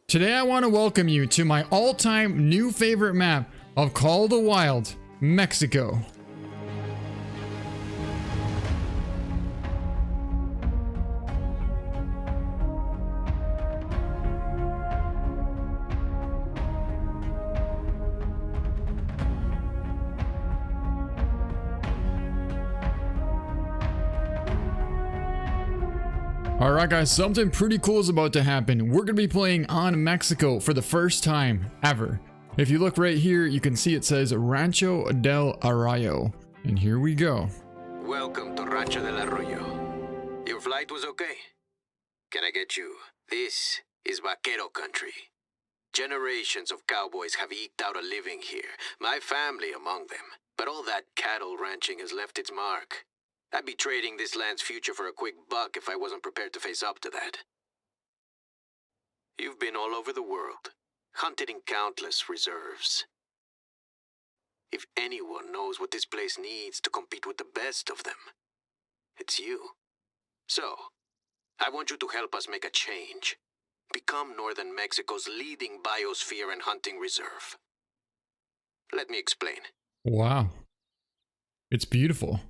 Today I want to welcome you to my all-time new favorite map of Call of the Wild, Mexico. Alright guys, something pretty cool is about to happen. We're going to be playing on Mexico for the first time ever. If you look right here, you can see it says Rancho del Arroyo. And here we go. Welcome to Rancho del Arroyo. Your flight was okay? Can I get you? This is vaquero country. Generations of cowboys have eked out a living here, my family among them. But all that cattle ranching has left its mark. I'd be trading this land's future for a quick buck if I wasn't prepared to face up to that. You've been all over the world, hunted in countless reserves. If anyone knows what this place needs to compete with the best of them, it's you. So, I want you to help us make a change. Become northern Mexico's leading biosphere and hunting reserve. Let me explain. Wow. It's beautiful.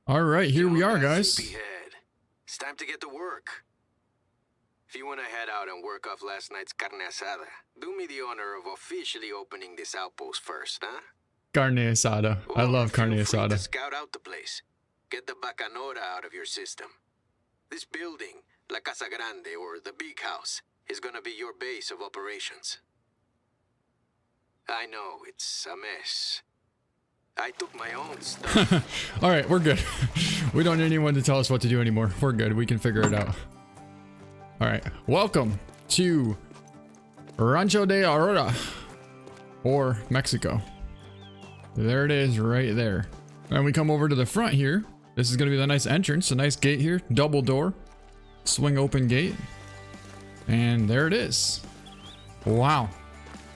Alright, here we are, guys. It's time to get to work. If you want to head out and work off last night's carne asada, do me the honor of officially opening this outpost first, huh? Carne asada. I love carne asada. To scout out the place. Get the bacanora out of your system. This building, La Casa Grande, or the big house, is gonna be your base of operations. I know, it's a mess. I took my own stuff. Alright, we're good. We don't need anyone to tell us what to do anymore. We're good. We can figure it out. Alright, welcome to Rancho de Arroyo, or Mexico. There it is, right there. And we come over to the front here. This is going to be the nice entrance. A nice gate here. Double door. Swing open gate. And there it is. Wow.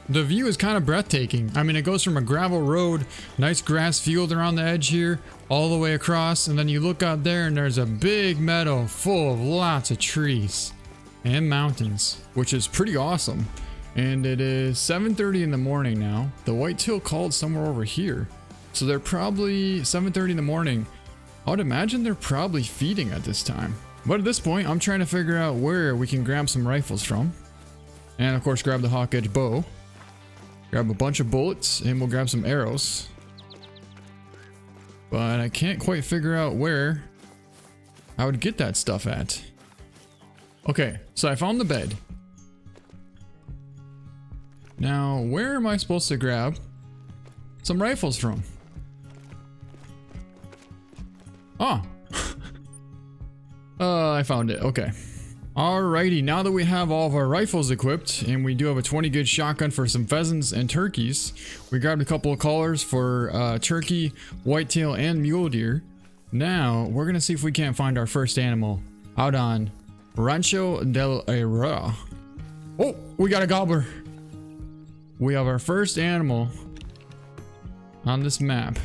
The view is kind of breathtaking. I mean, it goes from a gravel road, nice grass field around the edge here, all the way across, and then you look out there and there's a big meadow full of lots of trees and mountains, which is pretty awesome. And it is 7:30 in the morning now. The whitetail called somewhere over here. So they're probably 7:30 in the morning. I would imagine they're probably feeding at this time. But at this point, I'm trying to figure out where we can grab some rifles from. And of course, grab the hawk edge bow. Grab a bunch of bullets and we'll grab some arrows. But I can't quite figure out where I would get that stuff at. Okay, so I found the bed. Now, where am I supposed to grab some rifles from? Oh. I found it. Okay. Alrighty, now that we have all of our rifles equipped, and we do have a 20 gauge shotgun for some pheasants and turkeys, we grabbed a couple of collars for turkey, whitetail, and mule deer. Now, we're gonna see if we can't find our first animal out on Rancho del Arroyo. Oh, we got a gobbler. We have our first animal on this map.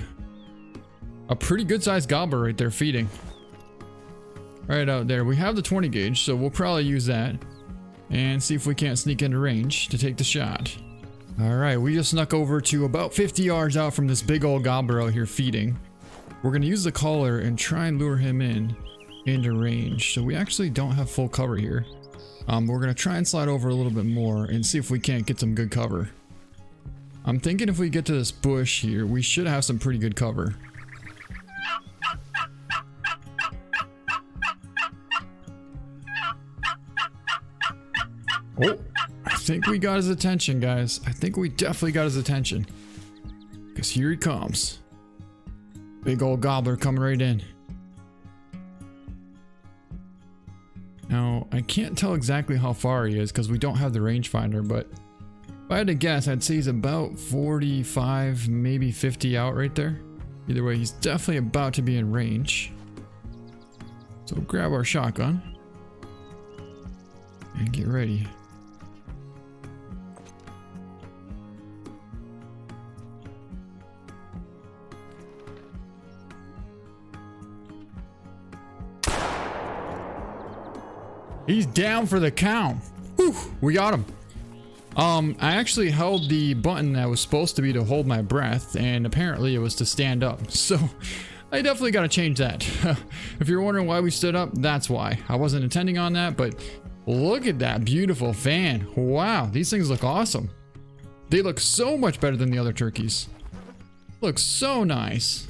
A pretty good sized gobbler right there feeding. Right out there. We have the 20 gauge, so we'll probably use that and see if we can't sneak into range to take the shot. Alright, we just snuck over to about 50 yards out from this big old gobbler out here feeding. We're going to use the collar and try and lure him into range. So we actually don't have full cover here. We're going to try and slide over a little bit more and see if we can't get some good cover. I'm thinking if we get to this bush here, we should have some pretty good cover. Oh, I think we got his attention, guys. I think we definitely got his attention. Because here he comes. Big old gobbler coming right in. Now, I can't tell exactly how far he is because we don't have the rangefinder, but if I had to guess, I'd say he's about 45, maybe 50 out right there. Either way, he's definitely about to be in range. So we'll grab our shotgun and get ready. He's down for the count. Woo! Whew, we got him. I actually held the button that was supposed to be to hold my breath, and apparently it was to stand up. So I definitely got to change that. If you're wondering why we stood up, that's why. I wasn't intending on that, but look at that beautiful fan. Wow, these things look awesome. They look so much better than the other turkeys. Looks so nice.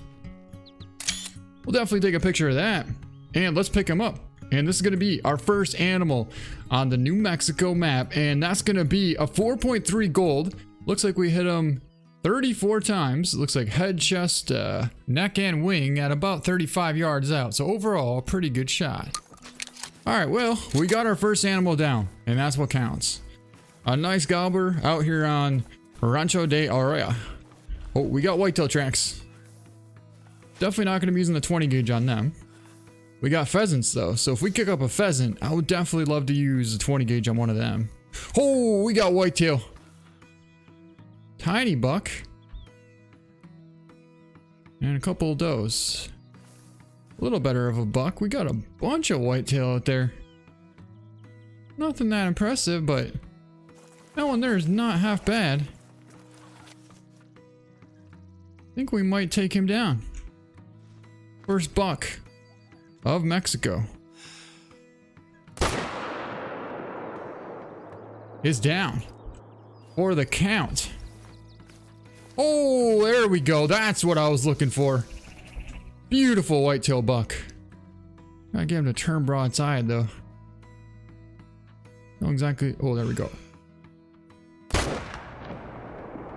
We'll definitely take a picture of that, and let's pick him up. And this is going to be our first animal on the New Mexico map, and that's going to be a 4.3 gold. Looks like we hit him 34 times. Looks like head, chest, neck, and wing at about 35 yards out. So overall, a pretty good shot. All right, well, we got our first animal down, and that's what counts. A nice gobbler out here on Rancho de Arroyo. Oh, we got whitetail tracks. Definitely not going to be using the 20 gauge on them. We got pheasants though, so if we kick up a pheasant, I would definitely love to use a 20 gauge on one of them. Oh, we got whitetail. Tiny buck. And a couple of does. A little better of a buck. We got a bunch of whitetail out there. Nothing that impressive, but that one there is not half bad. I think we might take him down. First buck of Mexico is down for the count. Oh, there we go. That's what I was looking for. Beautiful whitetail buck. Gotta get him to turn broadside though. Not exactly. Oh, there we go.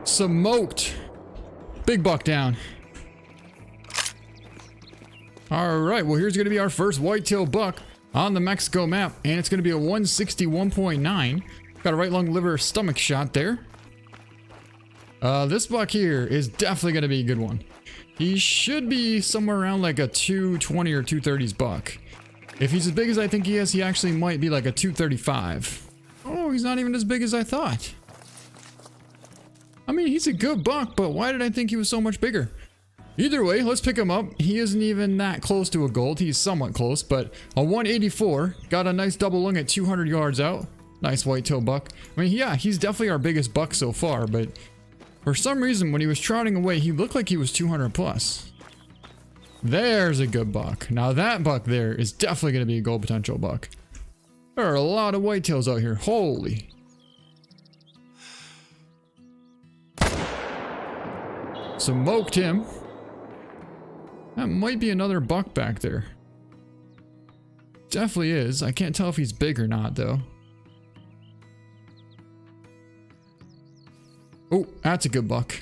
Smoked. Big buck down. Alright, well here's going to be our first whitetail buck on the Mexico map, and it's going to be a 161.9. Got a right lung, liver, stomach shot there. This buck here is definitely going to be a good one. He should be somewhere around like a 220 or 230s buck. If he's as big as I think he is, he actually might be like a 235. Oh, he's not even as big as I thought. I mean, he's a good buck, but why did I think he was so much bigger? Either way, let's pick him up. He isn't even that close to a gold. He's somewhat close, but a 184. Got a nice double lung at 200 yards out. Nice whitetail buck. I mean, yeah, he's definitely our biggest buck so far, but for some reason, when he was trotting away, he looked like he was 200 plus. There's a good buck. Now that buck there is definitely going to be a gold potential buck. There are a lot of whitetails out here. Holy. Smoked him. That might be another buck back there. Definitely is. I can't tell if he's big or not though. Oh, that's a good buck.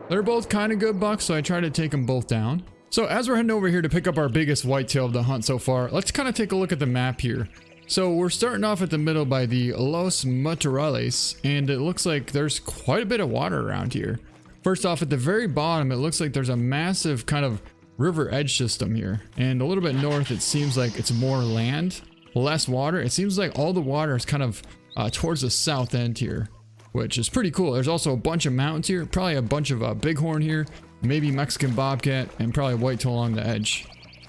They're both kind of good bucks, so I try to take them both down. So as we're heading over here to pick up our biggest whitetail of the hunt so far, let's kind of take a look at the map here. So we're starting off at the middle by the Los Matorrales, and it looks like there's quite a bit of water around here. First off, at the very bottom, it looks like there's a massive kind of river edge system here. And a little bit north, it seems like it's more land, less water. It seems like all the water is kind of towards the south end here, which is pretty cool. There's also a bunch of mountains here, probably a bunch of bighorn here, maybe Mexican bobcat, and probably whitetail along the edge.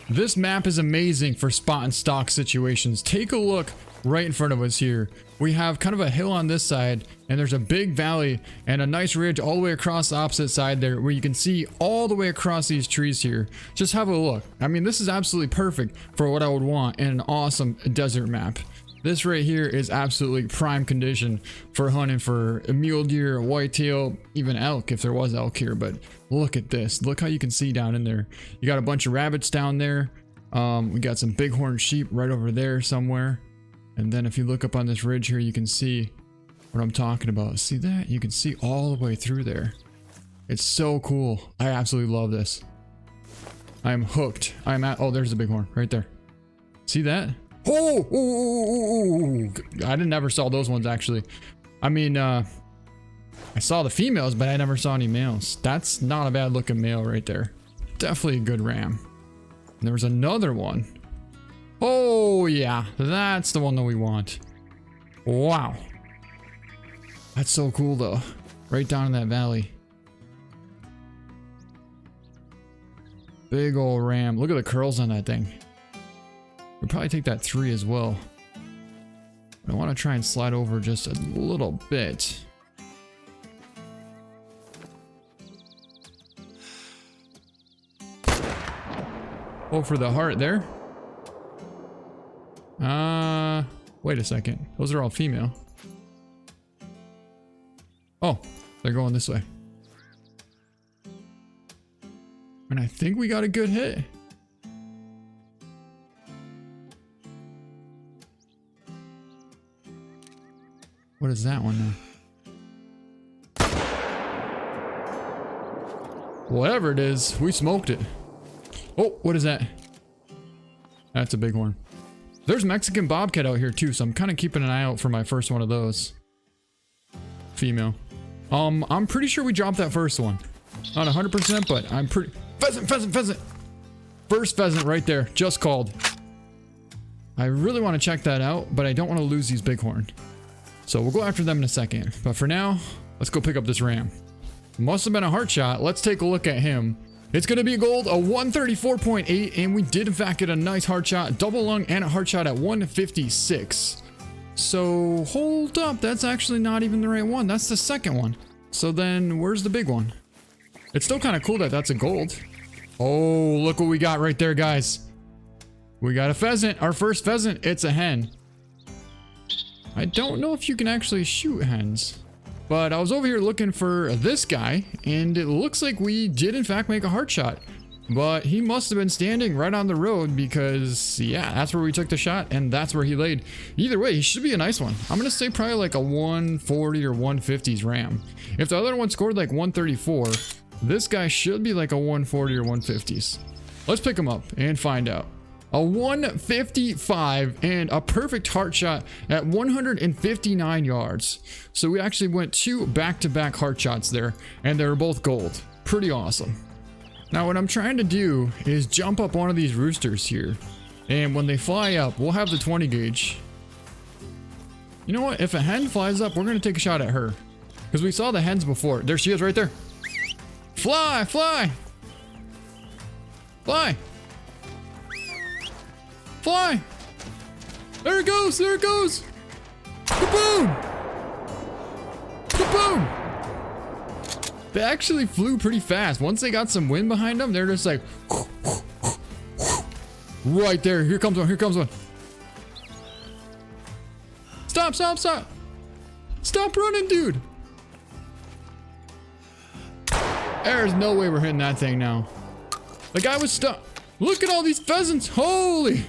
This map is amazing for spot and stock situations. Take a look right in front of us here. We have kind of a hill on this side, and there's a big valley and a nice ridge all the way across the opposite side there where you can see all the way across these trees here. Just have a look. I mean, this is absolutely perfect for what I would want in an awesome desert map. This right here is absolutely prime condition for hunting for a mule deer, whitetail, even elk if there was elk here. But look at this. Look how you can see down in there. You got a bunch of rabbits down there. We got some bighorn sheep right over there somewhere. And then if you look up on this ridge here, you can see what I'm talking about. See that? You can see all the way through there. It's so cool. I absolutely love this. I'm hooked. Oh, there's the bighorn right there. See that? Oh, I never saw those ones actually. I mean, I saw the females, but I never saw any males. That's not a bad looking male right there. Definitely a good ram. And there was another one. Oh yeah, that's the one that we want. Wow. That's so cool though. Right down in that valley. Big old ram. Look at the curls on that thing. We'll probably take that 3 as well. I want to try and slide over just a little bit. Oh, for the heart there. Wait a second. Those are all female. Oh, they're going this way. And I think we got a good hit. What is that one now? Whatever it is, we smoked it. Oh, what is that? That's a big one. There's Mexican bobcat out here too, so I'm kind of keeping an eye out for my first one of those. Female. I'm pretty sure we dropped that first one. Not 100%, but I'm pretty... Pheasant, pheasant, pheasant! First pheasant right there, just called. I really want to check that out, but I don't want to lose these bighorn. So we'll go after them in a second. But for now, let's go pick up this ram. Must have been a heart shot. Let's take a look at him. It's going to be gold, a 134.8, and we did in fact get a nice heart shot, double lung, and a heart shot at 156. So hold up, that's actually not even the right one. That's the second one. So then where's the big one? It's still kind of cool that that's a gold. Oh, look what we got right there, guys. We got a pheasant, our first pheasant. It's a hen. I don't know if you can actually shoot hens. But I was over here looking for this guy, and it looks like we did in fact make a heart shot. But he must have been standing right on the road because, yeah, that's where we took the shot, and that's where he laid. Either way, he should be a nice one. I'm going to say probably like a 140 or 150s ram. If the other one scored like 134, this guy should be like a 140 or 150s. Let's pick him up and find out. A 155 and a perfect heart shot at 159 yards. So we actually went 2 back-to-back heart shots there, and they were both gold. Pretty awesome. Now what I'm trying to do is jump up one of these roosters here, and when they fly up, we'll have the 20 gauge. You know what? If a hen flies up, we're going to take a shot at her, because we saw the hens before. There she is right there. Fly, fly, fly. Fly! There it goes! There it goes! Kaboom! Kaboom! They actually flew pretty fast. Once they got some wind behind them, they're just like... Right there. Here comes one. Here comes one. Stop, stop, stop! Stop running, dude! There's no way we're hitting that thing now. The guy was stuck. Look at all these pheasants! Holy!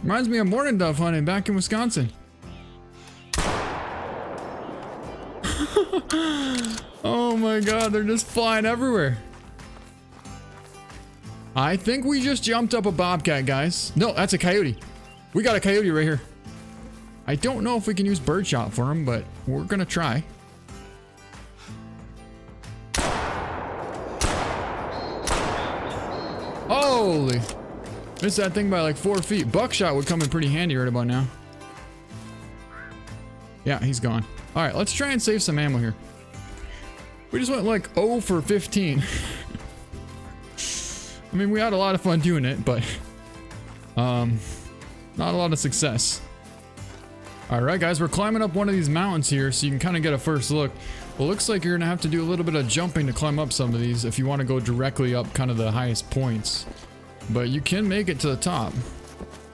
Reminds me of morning dove hunting back in Wisconsin. Oh my god, they're just flying everywhere. I think we just jumped up a bobcat, guys. No, that's a coyote. We got a coyote right here. I don't know if we can use birdshot for him, but we're gonna try. Holy. Missed that thing by like 4 feet. Buckshot would come in pretty handy right about now. Yeah, he's gone. All right, let's try and save some ammo here. We just went like 0 for 15. I mean, we had a lot of fun doing it, but not a lot of success. All right, guys, we're climbing up one of these mountains here so you can kind of get a first look. Well, looks like you're gonna have to do a little bit of jumping to climb up some of these if you want to go directly up kind of the highest points. But you can make it to the top.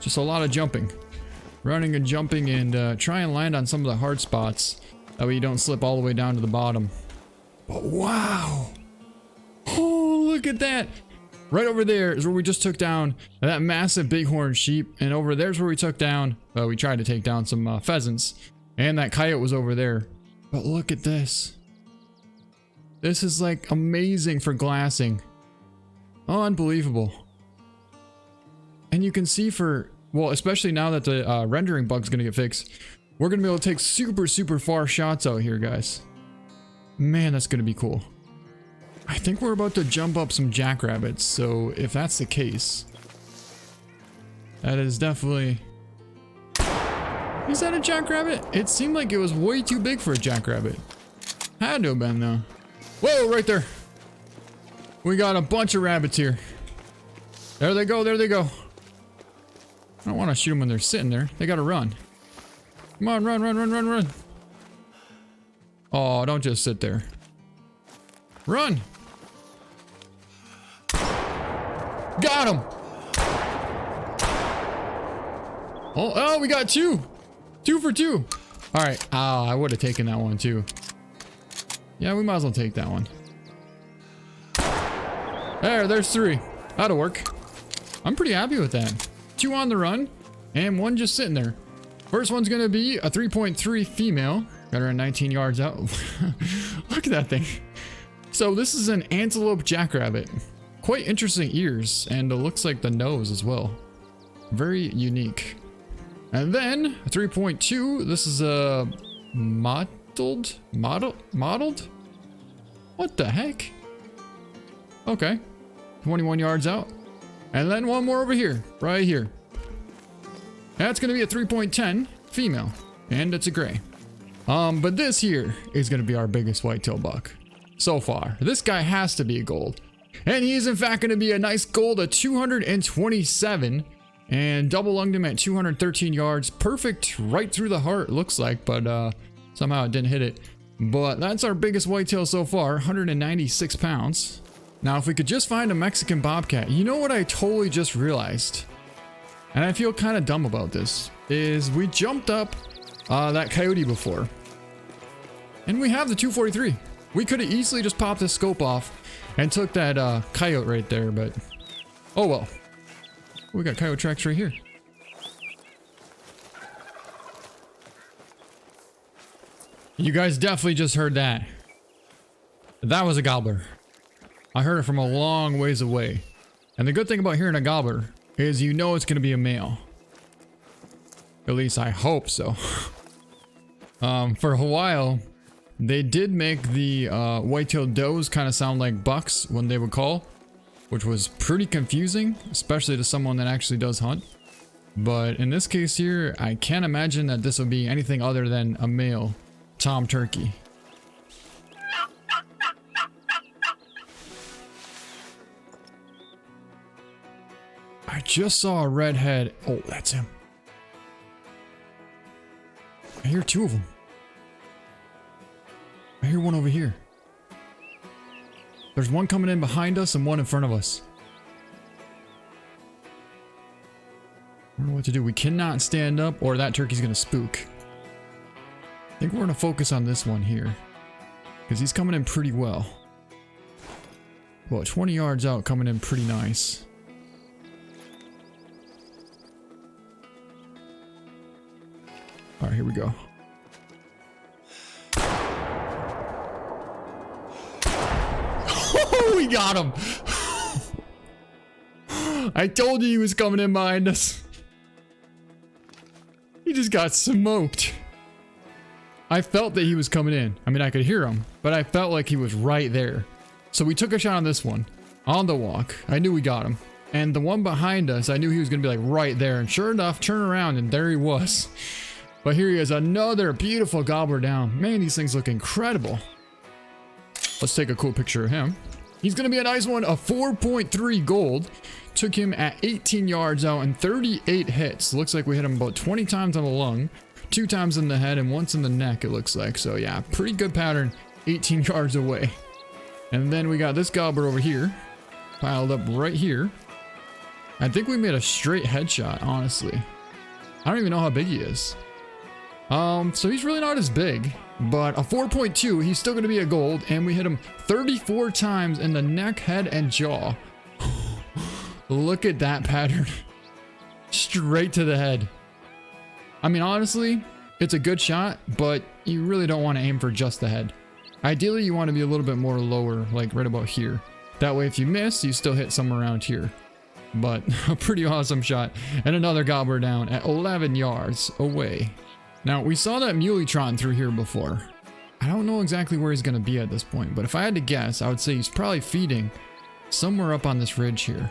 Just a lot of jumping. Running and jumping, and try and land on some of the hard spots. That way you don't slip all the way down to the bottom. But wow! Oh, look at that! Right over there is where we just took down that massive bighorn sheep. And over there's where we took down, we tried to take down some pheasants. And that coyote was over there. But look at this. This is like amazing for glassing. Unbelievable. And you can see for, well, especially now that the rendering bug's gonna get fixed, we're gonna be able to take super, super far shots out here, guys. Man, that's gonna be cool. I think we're about to jump up some jackrabbits, so if that's the case, that is definitely... Is that a jackrabbit? It seemed like it was way too big for a jackrabbit. Had to have been, though. Whoa, right there. We got a bunch of rabbits here. There they go, there they go. I don't want to shoot them when they're sitting there. They gotta run. Come on, run, run, run, run, run. Oh, don't just sit there. Run! Got him! Oh, we got two! 2 for 2! Alright, I would have taken that one too. Yeah, we might as well take that one. There's 3. That'll work. I'm pretty happy with that. 2 on the run, and 1 just sitting there. First one's gonna be a 3.3 female. Got her at 19 yards out. Look at that thing. So this is an antelope jackrabbit. Quite interesting ears, and it looks like the nose as well. Very unique. And then 3.2. This is a mottled. What the heck? Okay, 21 yards out. And then 1 more over here, right here. That's gonna be a 3.10 female, and it's a gray. But this here is gonna be our biggest whitetail buck so far. This guy has to be a gold, and he is in fact gonna be a nice gold, a 227, and double lunged him at 213 yards. Perfect right through the heart, looks like, but somehow it didn't hit it. But that's our biggest whitetail so far, 196 pounds. Now, if we could just find a Mexican bobcat. You know what I totally just realized? And I feel kind of dumb about this. Is we jumped up that coyote before. And we have the 243. We could have easily just popped the scope off and took that coyote right there, but oh well. We got coyote tracks right here. You guys definitely just heard that. That was a gobbler. I heard it from a long ways away. And the good thing about hearing a gobbler is you know it's going to be a male. At least I hope so. For a while, they did make the white-tailed does kind of sound like bucks when they would call, which was pretty confusing, especially to someone that actually does hunt. But in this case here, I can't imagine that this would be anything other than a male tom turkey. I just saw a red head. Oh, that's him. I hear 2 of them. I hear 1 over here. There's 1 coming in behind us and 1 in front of us. I don't know what to do. We cannot stand up or that turkey's gonna spook. I think we're gonna focus on this one here, because he's coming in pretty well. Well, 20 yards out, coming in pretty nice. All right, here we go. Oh, we got him. I told you he was coming in behind us. He just got smoked. I felt that he was coming in. I mean, I could hear him, but I felt like he was right there. So we took a shot on this one, on the walk. I knew we got him. And the one behind us, I knew he was gonna be like right there. And sure enough, turn around and there he was. But here he is, another beautiful gobbler down. Man, these things look incredible. Let's take a cool picture of him. He's gonna be a nice one, a 4.3 gold. Took him at 18 yards out and 38 hits. Looks like we hit him about 20 times on the lung, 2 times in the head, and once in the neck, it looks like. So yeah, pretty good pattern, 18 yards away. And then we got this gobbler over here, piled up right here. I think we made a straight headshot, honestly. I don't even know how big he is. So he's really not as big, but a 4.2, he's still going to be a gold, and we hit him 34 times in the neck, head, and jaw. Look at that pattern. Straight to the head. I mean, honestly, it's a good shot, but you really don't want to aim for just the head. Ideally, you want to be a little bit more lower, like right about here. That way, if you miss, you still hit somewhere around here. But a pretty awesome shot. And another gobbler down at 11 yards away. Now, we saw that muley trotting through here before. I don't know exactly where he's going to be at this point, but if I had to guess, I would say he's probably feeding somewhere up on this ridge here.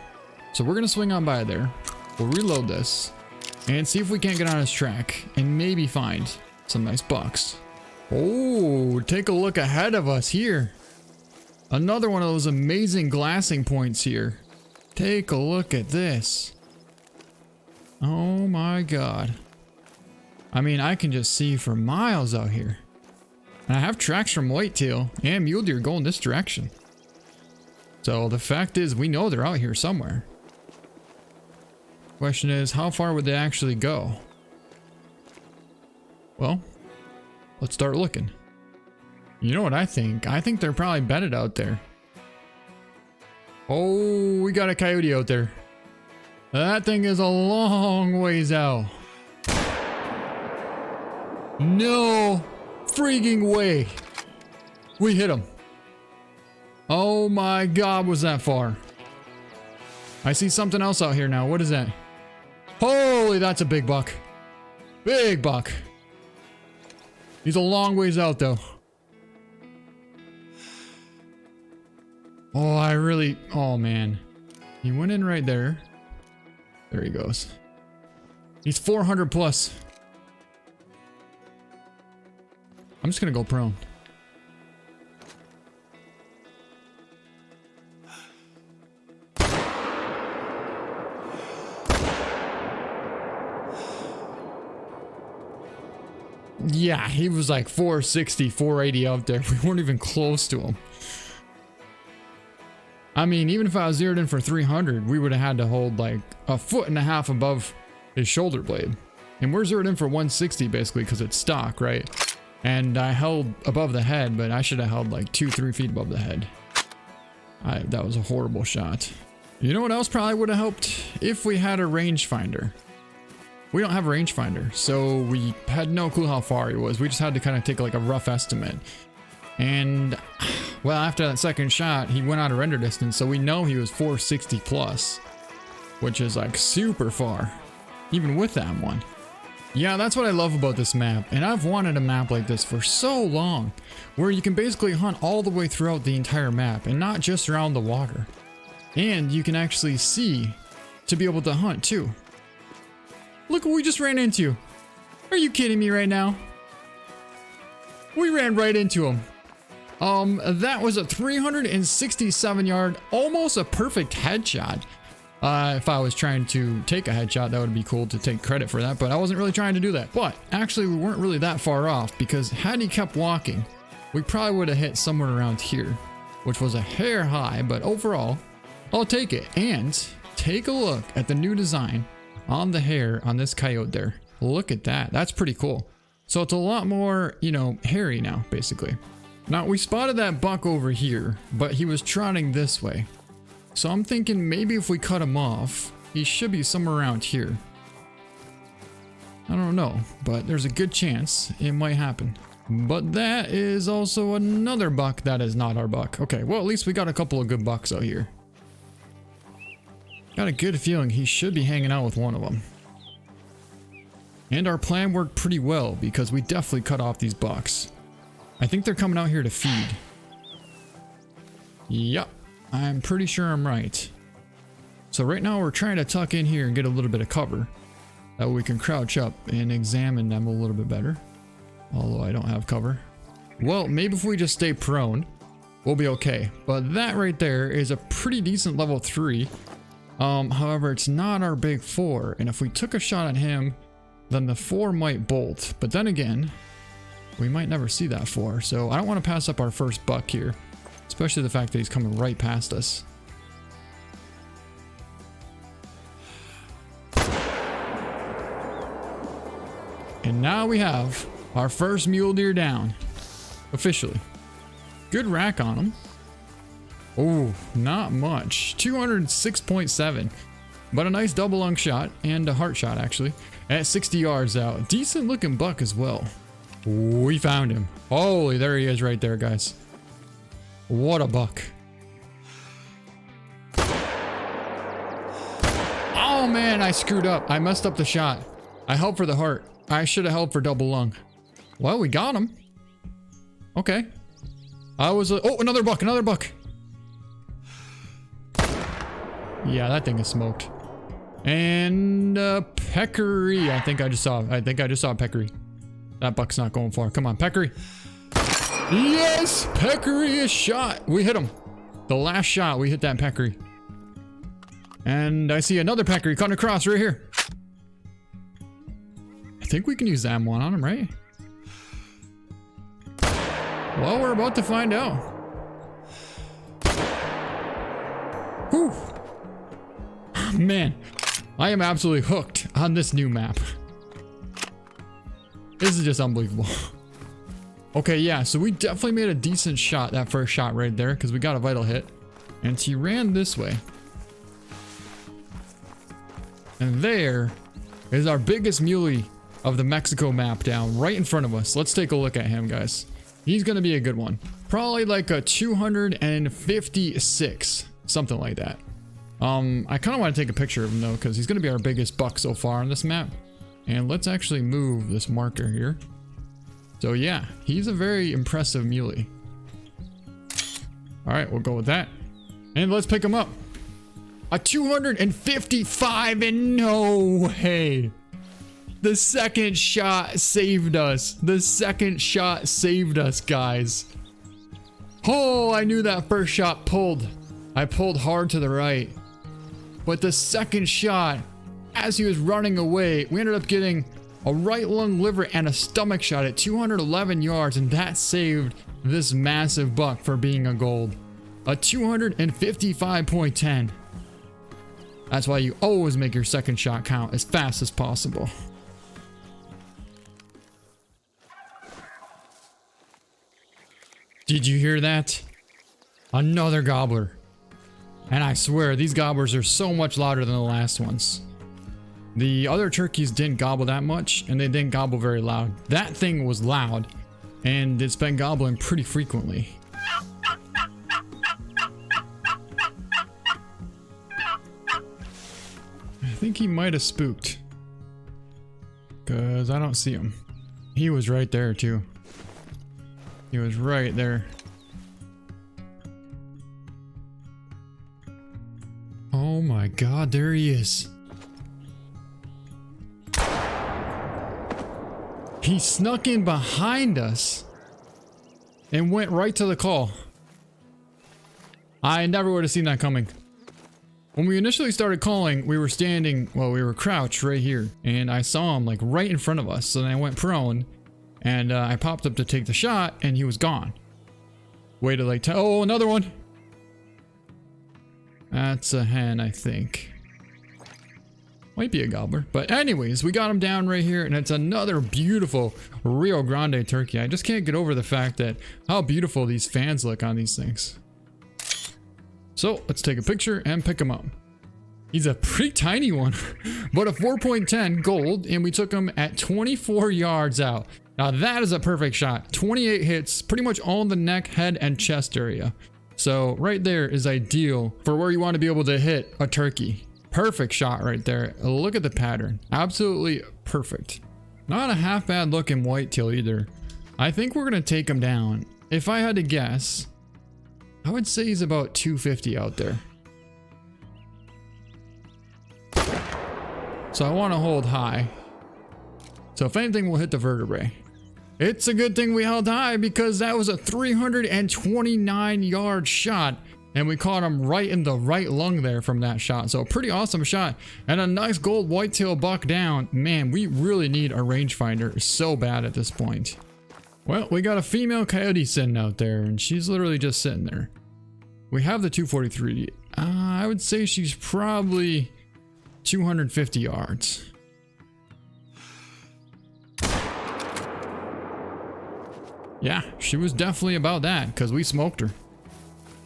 So we're going to swing on by there. We'll reload this and see if we can't get on his track and maybe find some nice bucks. Oh, take a look ahead of us here. Another one of those amazing glassing points here. Take a look at this. Oh my god. I mean, I can just see for miles out here. And I have tracks from whitetail and mule deer going this direction. So the fact is, we know they're out here somewhere. Question is, how far would they actually go? Well, let's start looking. You know what I think? I think they're probably bedded out there. Oh, we got a coyote out there. That thing is a long ways out. No freaking way. We hit him. Oh my god, was that far? I see something else out here now. What is that? Holy, that's a big buck. Big buck. He's a long ways out though. Oh, oh man. He went in right there. There he goes. He's 400 plus. I'm just gonna go prone. Yeah, he was like 460, 480 out there. We weren't even close to him. I mean, even if I was zeroed in for 300, we would have had to hold like a foot and a half above his shoulder blade. And we're zeroed in for 160 basically because it's stock, right? And I held above the head, but I should have held like 2-3 feet above the head. That was a horrible shot. You know what else probably would have helped? If we had a rangefinder. We don't have a rangefinder, so we had no clue how far he was. We just had to kind of take like a rough estimate. And well, after that second shot, he went out of render distance, so we know he was 460 plus, which is like super far, even with that one. Yeah, that's what I love about this map, and I've wanted a map like this for so long, where you can basically hunt all the way throughout the entire map, and not just around the water. And you can actually see to be able to hunt too. Look what we just ran into. Are you kidding me right now? We ran right into him. That was a 367 yard, almost a perfect headshot. If I was trying to take a headshot, that would be cool to take credit for that, but I wasn't really trying to do that. But actually, we weren't really that far off, because had he kept walking, we probably would have hit somewhere around here, which was a hair high, but overall, I'll take it. And take a look at the new design on the hair on this coyote there. Look at that. That's pretty cool. So it's a lot more, you know, hairy now, basically. Now, we spotted that buck over here, but he was trotting this way. So I'm thinking maybe if we cut him off, he should be somewhere around here. I don't know, but there's a good chance it might happen. But that is also another buck that is not our buck. Okay, well, at least we got a couple of good bucks out here. Got a good feeling he should be hanging out with one of them. And our plan worked pretty well because we definitely cut off these bucks. I think they're coming out here to feed. Yep, I'm pretty sure I'm right. So right now we're trying to tuck in here and get a little bit of cover. That way we can crouch up and examine them a little bit better. Although I don't have cover. Well, maybe if we just stay prone, we'll be okay. But that right there is a pretty decent level 3. However, it's not our big 4, and if we took a shot at him, then the 4 might bolt. But then again, we might never see that 4, so I don't want to pass up our first buck here, especially the fact that he's coming right past us. And now we have our first mule deer down, officially. Good rack on him. Oh, not much. 206.7. But a nice double lung shot and a heart shot actually at 60 yards out. Decent looking buck as well. We found him. Holy, there he is right there, guys. What a buck. Oh man, I screwed up. I messed up the shot. I held for the heart. I should have held for double lung. Well, we got him. Okay. Oh, another buck, another buck. Yeah, that thing is smoked. And peccary. I think I just saw a peccary. That buck's not going far. Come on, peccary. Yes, peccary is shot. We hit him. The last shot, we hit that peccary. And I see another peccary cutting across right here. I think we can use the M1 on him, right? Well, we're about to find out. Whew. Man, I am absolutely hooked on this new map. This is just unbelievable. Okay, yeah, so we definitely made a decent shot, that first shot right there, because we got a vital hit. And she ran this way. And there is our biggest muley of the Mexico map down right in front of us. Let's take a look at him, guys. He's gonna be a good one. Probably like a 256, something like that. I kind of want to take a picture of him though, because he's gonna be our biggest buck so far on this map. And let's actually move this marker here. So yeah, he's a very impressive muley. All right, we'll go with that. And let's pick him up. A 255, and no way. The second shot saved us. The second shot saved us, guys. Oh, I knew that first shot pulled. I pulled hard to the right. But the second shot, as he was running away, we ended up getting a right lung, liver, and a stomach shot at 211 yards, and that saved this massive buck for being a gold. A 255.10. That's why you always make your second shot count as fast as possible. Did you hear that? Another gobbler. And I swear, these gobblers are so much louder than the last ones. The other turkeys didn't gobble that much, and they didn't gobble very loud. That thing was loud, and it's been gobbling pretty frequently. I think he might have spooked. Because I don't see him. He was right there, too. He was right there. Oh my god, there he is. He snuck in behind us and went right to the call. I never would have seen that coming. When we initially started calling, we were standing, well, we were crouched right here, and I saw him like right in front of us. So then I went prone, and I popped up to take the shot, and he was gone. Waited like, oh, another one. That's a hen, I think. Might be a gobbler. But anyways, we got him down right here, and it's another beautiful Rio Grande turkey. I just can't get over the fact that how beautiful these fans look on these things. So let's take a picture and pick him up. He's a pretty tiny one, but a 4.10 gold, and we took him at 24 yards out. Now that is a perfect shot. 28 hits, pretty much all in the neck, head, and chest area. So right there is ideal for where you want to be able to hit a turkey. Perfect shot right there. Look at the pattern. Absolutely perfect. Not a half bad looking whitetail either. I think we're going to take him down. If I had to guess, I would say he's about 250 out there. So I want to hold high. So if anything, we'll hit the vertebrae. It's a good thing we held high because that was a 329 yard shot. And we caught him right in the right lung there from that shot. So a pretty awesome shot. And a nice gold whitetail buck down. Man, we really need a rangefinder so bad at this point. Well, we got a female coyote sitting out there, and she's literally just sitting there. We have the 243. I would say she's probably 250 yards. Yeah, she was definitely about that because we smoked her.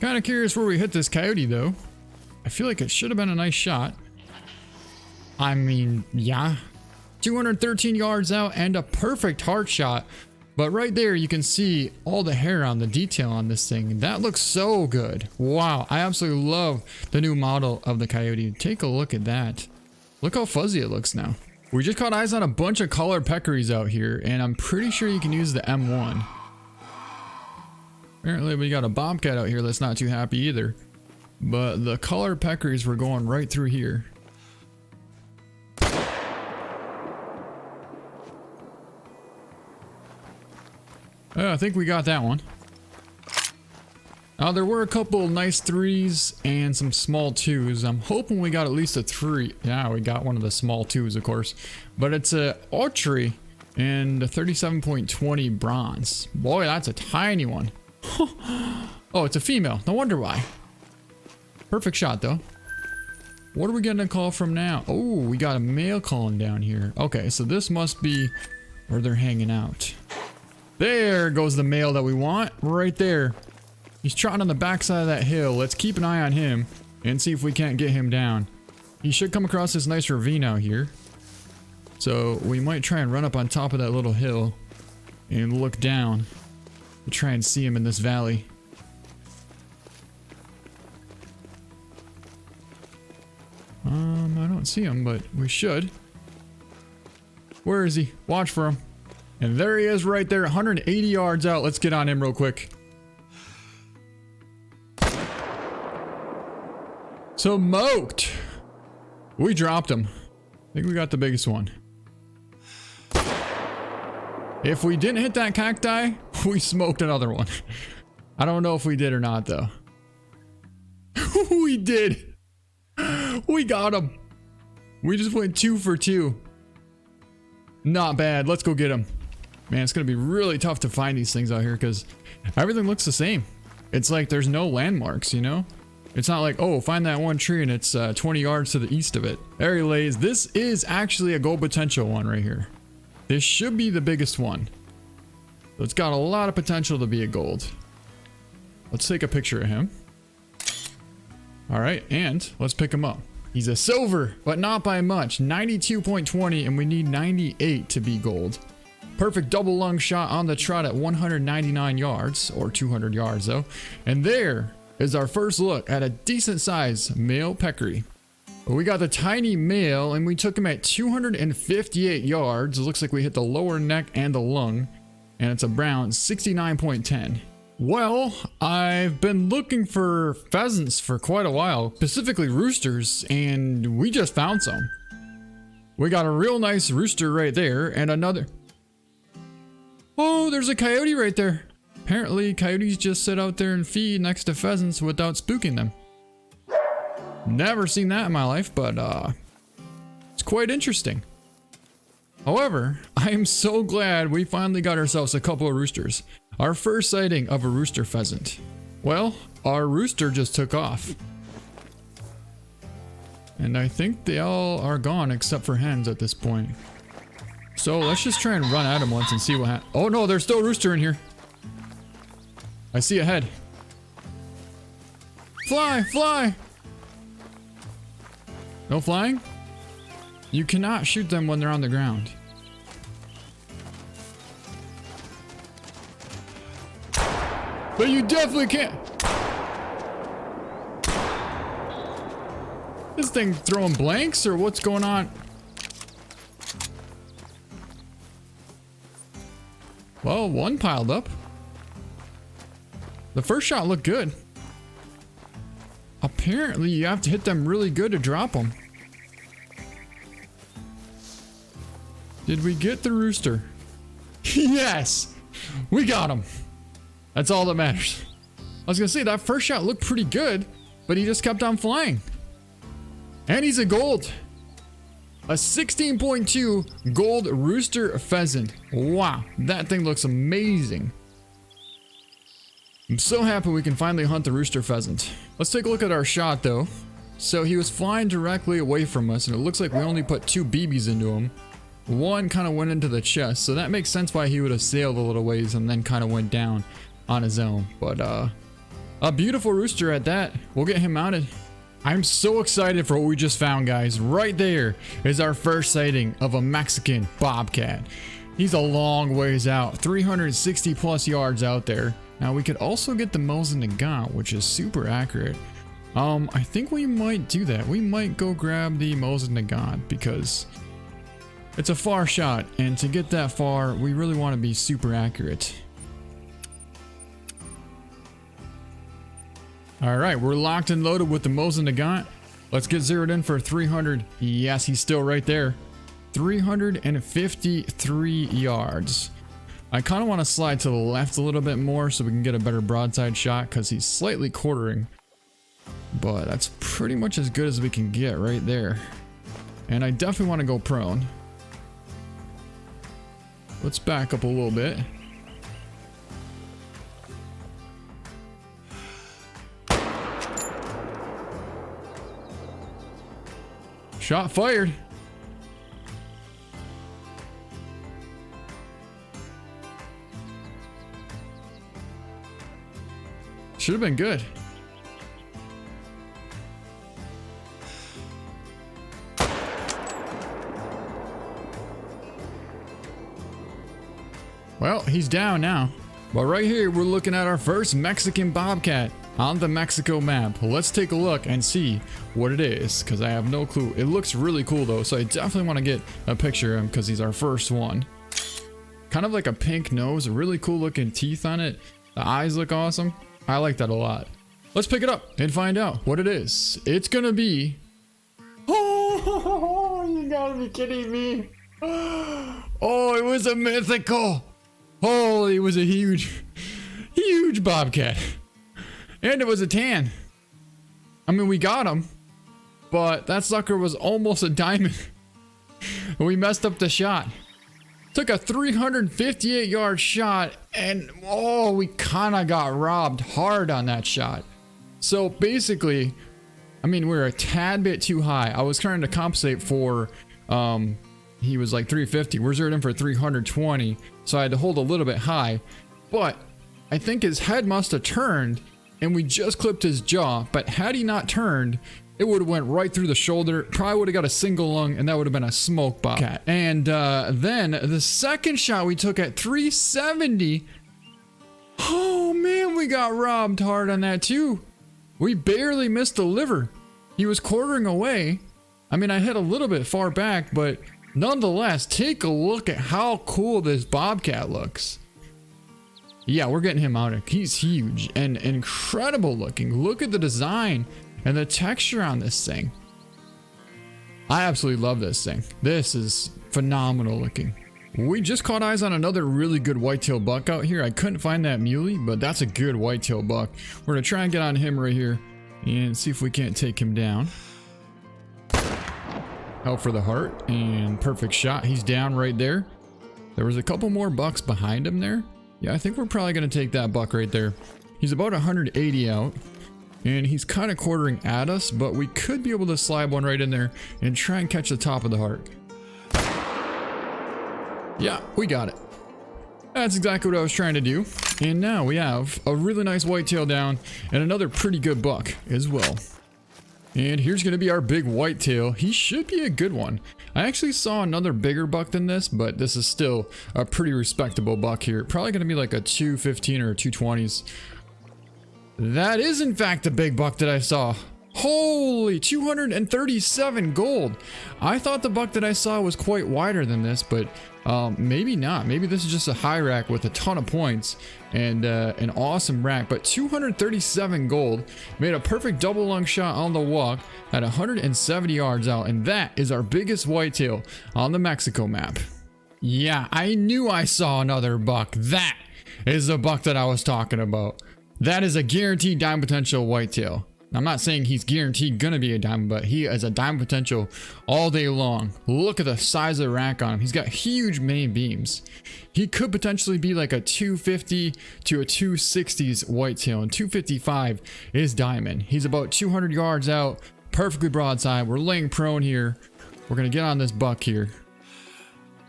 Kind of curious where we hit this coyote though. I feel like it should have been a nice shot. I mean, yeah. 213 yards out and a perfect heart shot. But right there you can see all the hair on the detail on this thing. That looks so good. Wow, I absolutely love the new model of the coyote. Take a look at that. Look how fuzzy it looks now. We just caught eyes on a bunch of colored peccaries out here, and I'm pretty sure you can use the M1. Apparently we got a bobcat out here that's not too happy either. But the colored peccaries were going right through here. Oh, I think we got that one. There were a couple nice 3s and some small 2s. I'm hoping we got at least a 3. Yeah, we got one of the small 2s, of course. But it's a archery and a 37.20 bronze. Boy, that's a tiny one. Oh, it's a female. No wonder why. Perfect shot, though. What are we getting a call from now? Oh, we got a male calling down here. Okay, so this must be where they're hanging out. There goes the male that we want. Right there. He's trotting on the backside of that hill. Let's keep an eye on him and see if we can't get him down. He should come across this nice ravine out here. So we might try and run up on top of that little hill and look down to try and see him in this valley. I don't see him, but we should. Where is he? Watch for him. And there he is right there, 180 yards out. Let's get on him real quick. Smoked. We dropped him. I think we got the biggest one. If we didn't hit that cacti, we smoked another one. I don't know if we did or not, though. We did. We got him. We just went 2 for 2. Not bad. Let's go get him. Man, it's going to be really tough to find these things out here because everything looks the same. It's like there's no landmarks, you know? It's not like, oh, find that one tree and it's 20 yards to the east of it. There he lays. This is actually a gold potential one right here. This should be the biggest one. So it's got a lot of potential to be a gold. Let's take a picture of him. All right, and let's pick him up. He's a silver, but not by much. 92.20, and we need 98 to be gold. Perfect double lung shot on the trot at 199 yards, or 200 yards though. And there is our first look at a decent size male peccary. We got the tiny male, and we took him at 258 yards. It looks like we hit the lower neck and the lung, and it's a brown 69.10. Well, I've been looking for pheasants for quite a while, specifically roosters, and we just found some. We got a real nice rooster right there, and another. Oh, there's a coyote right there. Apparently, coyotes just sit out there and feed next to pheasants without spooking them. Never seen that in my life, but it's quite interesting. However, I am so glad we finally got ourselves a couple of roosters. Our first sighting of a rooster pheasant. Well, our rooster just took off. And I think they all are gone except for hens at this point. So let's just try and run at him once and see what happens. Oh no, there's still a rooster in here. I see a head. Fly, fly! No flying? You cannot shoot them when they're on the ground. But you definitely can't. This thing throwing blanks or what's going on? Well, one piled up. The first shot looked good. Apparently you have to hit them really good to drop them. Did we get the rooster? Yes! We got him! That's all that matters. I was gonna say, that first shot looked pretty good, but he just kept on flying. And he's a gold. A 16.2 gold rooster pheasant. Wow, that thing looks amazing. I'm so happy we can finally hunt the rooster pheasant. Let's take a look at our shot though. So he was flying directly away from us, and it looks like we only put 2 BBs into him. One kind of went into the chest, so that makes sense why he would have sailed a little ways and then kind of went down on his own. But a beautiful rooster at that. We'll get him mounted. I'm so excited for what we just found, guys. Right there is our first sighting of a Mexican bobcat. He's a long ways out, 360 plus yards out there. Now we could also get the Mosin Nagant, which is super accurate. I think we might do that. We might go grab the Mosin Nagant because it's a far shot, and to get that far, we really want to be super accurate. All right, we're locked and loaded with the Mosin Nagant. Let's get zeroed in for 300. Yes, he's still right there. 353 yards. I kind of want to slide to the left a little bit more so we can get a better broadside shot because he's slightly quartering. But that's pretty much as good as we can get right there. And I definitely want to go prone. Let's back up a little bit. Shot fired. Should have been good. Well, he's down now. But right here, we're looking at our first Mexican bobcat on the Mexico map. Let's take a look and see what it is, because I have no clue. It looks really cool though, so I definitely want to get a picture of him because he's our first one. Kind of like a pink nose, really cool looking teeth on it. The eyes look awesome. I like that a lot. Let's pick it up and find out what it is. It's gonna be... Oh, you gotta be kidding me. Oh, it was a mythical. Holy, it was a huge bobcat. And it was a tan. I mean, we got him, but that sucker was almost a diamond. We messed up the shot. Took a 358-yard shot, and oh, we kind of got robbed hard on that shot. So basically, I mean, we're a tad bit too high. I was trying to compensate for, he was like 350. We're zeroed in for 320, so I had to hold a little bit high. But I think his head must have turned, and we just clipped his jaw. But had he not turned, it would have went right through the shoulder. Probably would have got a single lung, and that would have been a smoke bobcat. And then the second shot we took at 370. Oh man, we got robbed hard on that too. We barely missed the liver. He was quartering away. I mean, I hit a little bit far back, but nonetheless, take a look at how cool this bobcat looks. Yeah, we're getting him out. He's huge and incredible looking. Look at the design and the texture on this thing. I absolutely love this thing. This is phenomenal looking. We just caught eyes on another really good whitetail buck out here. I couldn't find that muley, but that's a good whitetail buck. We're gonna try and get on him right here and see if we can't take him down. Out for the heart and perfect shot. He's down right there. There was a couple more bucks behind him there. Yeah, I think we're probably gonna take that buck right there. He's about 180 out. And he's kind of quartering at us, but we could be able to slide one right in there and try and catch the top of the heart. Yeah, we got it. That's exactly what I was trying to do. And now we have a really nice whitetail down and another pretty good buck as well. And here's going to be our big whitetail. He should be a good one. I actually saw another bigger buck than this, but this is still a pretty respectable buck here. Probably going to be like a 215 or a 220s. That is in fact a big buck that I saw. Holy, 237 gold. I thought the buck that I saw was quite wider than this, but maybe not. Maybe this is just a high rack with a ton of points and an awesome rack. But 237 gold, made a perfect double lung shot on the walk at 170 yards out, and that is our biggest whitetail on the Mexico map. Yeah, I knew I saw another buck. That is the buck that I was talking about. That is a guaranteed diamond potential whitetail. I'm not saying he's guaranteed gonna be a diamond, but he is a diamond potential all day long. Look at the size of the rack on him. He's got huge main beams. He could potentially be like a 250 to a 260s whitetail, and 255 is diamond. He's about 200 yards out, perfectly broadside. We're laying prone here. We're gonna get on this buck here.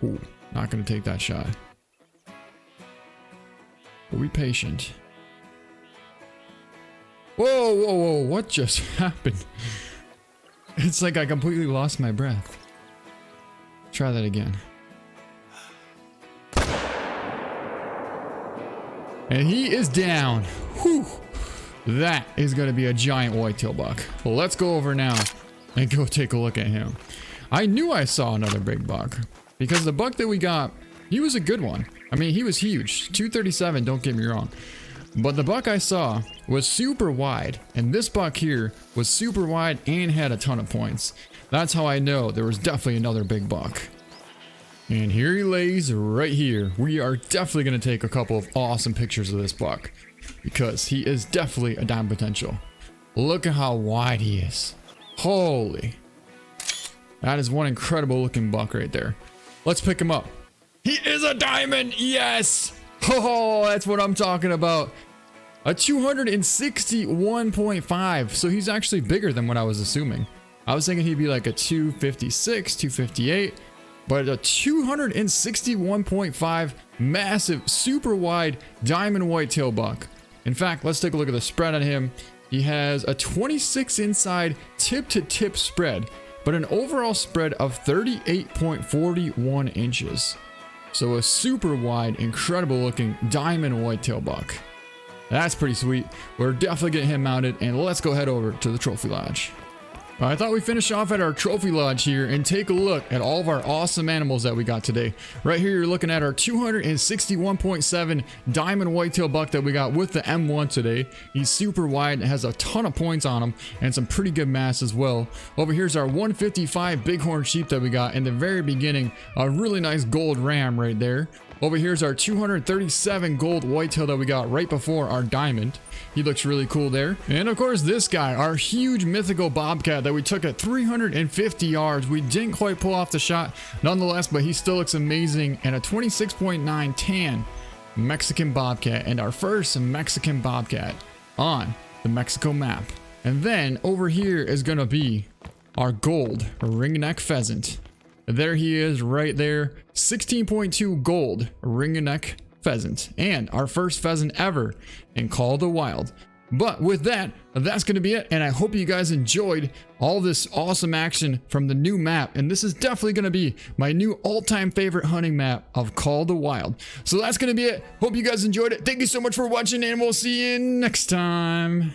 Ooh, not gonna take that shot. We'll be patient. Whoa, whoa, whoa, what just happened? It's like I completely lost my breath. Try that again. And he is down. Whew. That is going to be a giant whitetail buck. Well, let's go over now and go take a look at him. I knew I saw another big buck because the buck that we got, he was a good one. I mean, he was huge. 237, don't get me wrong. But the buck I saw was super wide, and this buck here was super wide and had a ton of points. That's how I know there was definitely another big buck. And here he lays right here. We are definitely going to take a couple of awesome pictures of this buck because he is definitely a dime potential. Look at how wide he is. Holy. That is one incredible looking buck right there. Let's pick him up. He is a diamond. Yes. Oh, that's what I'm talking about. A 261.5. So he's actually bigger than what I was assuming. I was thinking he'd be like a 256, 258. But a 261.5 massive, super wide diamond whitetail buck. In fact, let's take a look at the spread on him. He has a 26 inside tip to tip spread, but an overall spread of 38.41 inches. So a super wide, incredible looking diamond whitetail buck. That's pretty sweet. We're definitely getting him mounted, and let's go head over to the trophy lodge. I thought we'd finish off at our trophy lodge here and take a look at all of our awesome animals that we got today. Right here, you're looking at our 261.7 diamond whitetail buck that we got with the M1 today. He's super wide and has a ton of points on him and some pretty good mass as well. Over here's our 155 bighorn sheep that we got in the very beginning. A really nice gold ram right there. Over here's our 237 gold whitetail that we got right before our diamond. He looks really cool there. And of course this guy, our huge mythical bobcat that we took at 350 yards. We didn't quite pull off the shot nonetheless, but he still looks amazing. And a 26.9 tan Mexican bobcat, and our first Mexican bobcat on the Mexico map. And then over here is gonna be our gold ringneck pheasant. There he is right there, 16.2 gold ringneck pheasant, and our first pheasant ever in Call of the Wild. But with that, that's going to be it, and I hope you guys enjoyed all this awesome action from the new map, and this is definitely going to be my new all-time favorite hunting map of Call of the Wild. So that's going to be it. Hope you guys enjoyed it. Thank you so much for watching, and we'll see you next time.